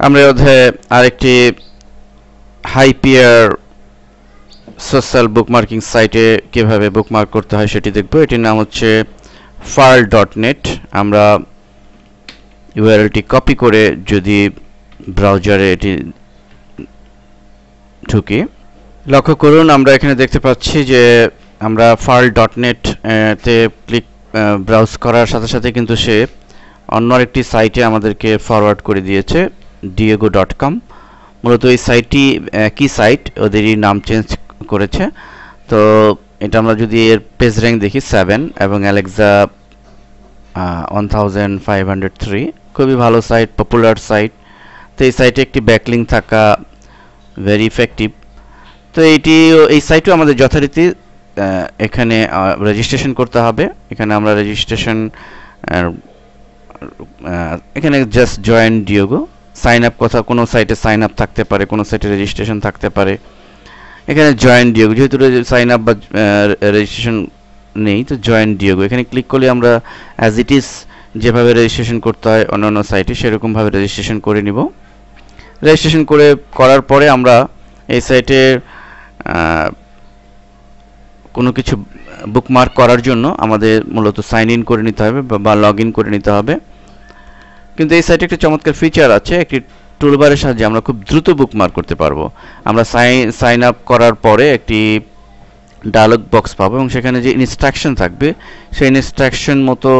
আমরা এই অধ্যায়ে আরেকটি হাইপিয়ার সোশ্যাল বুকমার্কিং সাইটে কিভাবে বুকমার্ক করতে হয় সেটি দেখব। এটির নাম হচ্ছে farl.net। আমরা ইউআরএলটি কপি করে যদি ব্রাউজারে এটি ঢুকি, লক্ষ্য করুন আমরা এখানে দেখতে পাচ্ছি যে আমরা farl.net তে ব্রাউজ করার সাথে সাথে কিন্তু সে অন্য আরেকটি সাইটে আমাদেরকে ফরওয়ার্ড করে দিয়েছে, diego.com। মূলত এই সাইটটি একই সাইট, ওদেরই নাম চেঞ্জ করেছে। তো এটা আমরা যদি এর পেজ র্যাঙ্ক দেখি 7 এবং অ্যালেক্সা 1503, খুবই ভালো সাইট, পপুলার সাইট। তো এই সাইটে একটি ব্যাকলিঙ্ক থাকা ভেরি ইফেক্টিভ। তো এই সাইটও আমাদের যথারীতি এখানে রেজিস্ট্রেশন করতে হবে। এখানে আমরা রেজিস্ট্রেশন, এখানে জাস্ট জয়েন ডিওগো, সাইন আপ, কোনো সাইটে সাইন আপ থাকতে পারে, কোনো সাইটে রেজিস্ট্রেশন থাকতে পারে। এখানে জয়েন ডিওগো, যেহেতু সাইন আপ বা রেজিস্ট্রেশন নেই, তো জয়েন ডিওগো এখানে ক্লিক করলে আমরা অ্যাজ ইট ইজ যেভাবে রেজিস্ট্রেশন করতে হয় অন্যান্য সাইটে সেরকমভাবে রেজিস্ট্রেশন করে নিব। রেজিস্ট্রেশন করার পরে আমরা এই সাইটে কোনো কিছু বুকমার্ক করার জন্য আমাদের মূলত সাইন ইন করে নিতে হবে বা লগ ইন করে নিতে হবে। কিন্তু এই সাইটে একটা চমৎকার ফিচার আছে, একটি টুলবারের সাহায্যে আমরা খুব দ্রুত বুকমার্ক করতে পারবো। আমরা সাইন আপ করার পরে একটি ডায়লগ বক্স পাবো এবং সেখানে যে ইনস্ট্রাকশন থাকবে সেই ইনস্ট্রাকশন মতো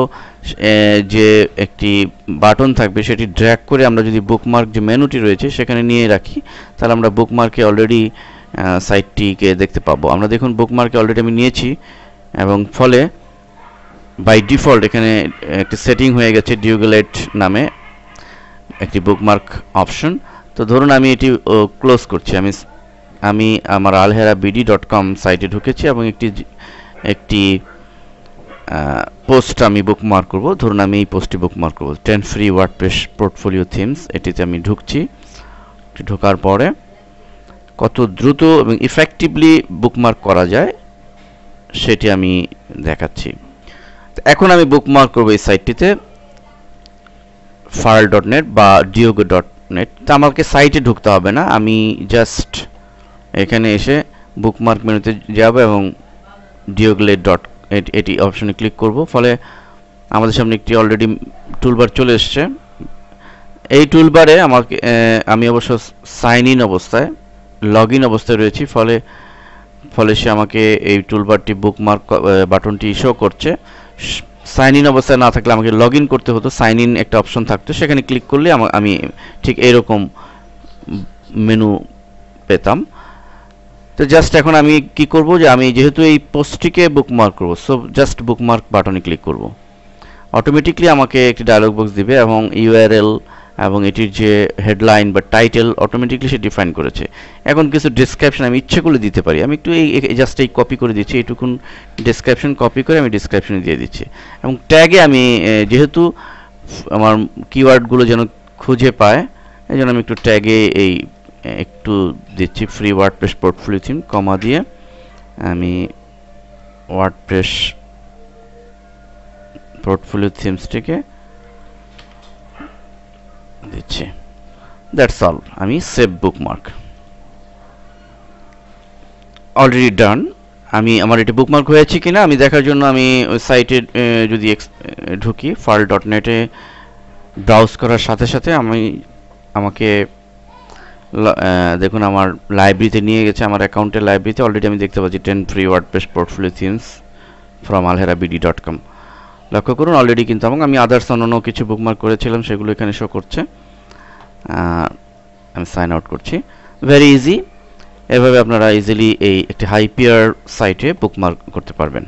যে একটি বাটন থাকবে সেটি ড্র্যাগ করে আমরা যদি বুকমার্ক যে মেনুটি রয়েছে সেখানে নিয়ে রাখি, তাহলে আমরা বুকমার্কে অলরেডি সাইটটিকে দেখতে পাবো। আমরা দেখুন বুকমার্কে অলরেডি আমি নিয়েছি এবং ফলে বাই ডিফল্ট এখানে একটি সেটিং হয়ে গেছে ডিওগোলেট নামে একটি বুকমার্ক অপশন। তো ধরুন আমি এটি ক্লোজ করছি, আমি আমার alherabd.com সাইটে ঢুকেছি এবং একটি পোস্ট আমি বুকমার্ক করব। ধরুন আমি এই পোস্টটি বুকমার্ক করব, 10 ফ্রি ওয়ার্ডপ্রেস পোর্টফোলিও থিমস। এটিতে আমি ঢুকছি। ঢোকার পরে কত দ্রুত এবং ইফেক্টিভলি বুকমার্ক করা যায় সেটি আমি দেখাচ্ছি। এখন আমি বুকমার্ক করব এই সাইটটিতে farl.net বা diego.net। তো আমাকে সাইটে ঢুকতে হবে না, আমি জাস্ট এখানে এসে বুকমার্ক মেনুতে যাব এবং dioglet এটি অপশনে ক্লিক করব। ফলে আমাদের সামনে একটি অলরেডি টুলবার চলে এসছে। এই টুলবারে আমি অবশ্য সাইন ইন অবস্থায়, লগ ইন অবস্থায় রয়েছি, ফলে সে আমাকে এই টুলবারটি বুকমার্ক বাটনটি শো করছে। সাইন ইন অবস্থায় না থাকলে আমাকে লগ ইন করতে হতো, সাইন ইন একটা অপশন থাকতো, সেখানে ক্লিক করলে আমি ঠিক এইরকম মেনু পেতাম। তো জাস্ট এখন আমি কি করব যে আমি যেহেতু এই পোস্টটিকে বুকমার্ক করব, সো জাস্ট বুকমার্ক বাটনে ক্লিক করব। অটোমেটিকলি আমাকে একটি ডায়লগ বক্স দিবে এবং ইউআরএল এবং এটির যে হেডলাইন বা টাইটেল অটোমেটিকলি সে ডিফাইন করেছে। এখন কিছু ডেসক্রিপশন আমি ইচ্ছে করে দিতে পারি। আমি একটু জাস্ট এই কপি করে দিচ্ছি, এইটুকুন ডেসক্রিপশন কপি করে আমি ডেসক্রিপশনে দিয়ে দিচ্ছি এবং ট্যাগে আমি যেহেতু আমার কিওয়ার্ডগুলো যেন খুঁজে পায় এই জন্য আমি একটু ট্যাগে একটু দিচ্ছি, ফ্রি ওয়ার্ডপ্রেস পোর্টফোলিও থিম, কমা দিয়ে আমি ওয়ার্ডপ্রেস পোর্টফোলিও থিমসটিকে দিচ্ছি। That's all. আমি সেভ বুকমার্ক, অলরেডি ডান। আমার এটি বুকমার্ক হয়েছে কিনা আমি দেখার জন্য আমি ওই সাইটে যদি ঢুকি, farl.net এ ব্রাউজ করার সাথে সাথে আমাকে দেখুন আমার লাইব্রেরিতে নিয়ে গেছে, আমার অ্যাকাউন্টের লাইব্রেরিতে অলরেডি আমি দেখতে পাচ্ছি 10 free WordPress portfolio themes from alherabd.com। লক্ষ্য করুন অলরেডি কিন্তু আমি আদার্স অন্য কিছু বুকমার্ক করেছিলাম সেগুলো এখানে শো করছে। আমি সাইন আউট করছি। Very easy. এভাবে আপনারা ইজিলি একটি হাইপিয়ার সাইটে বুকমার্ক করতে পারবেন।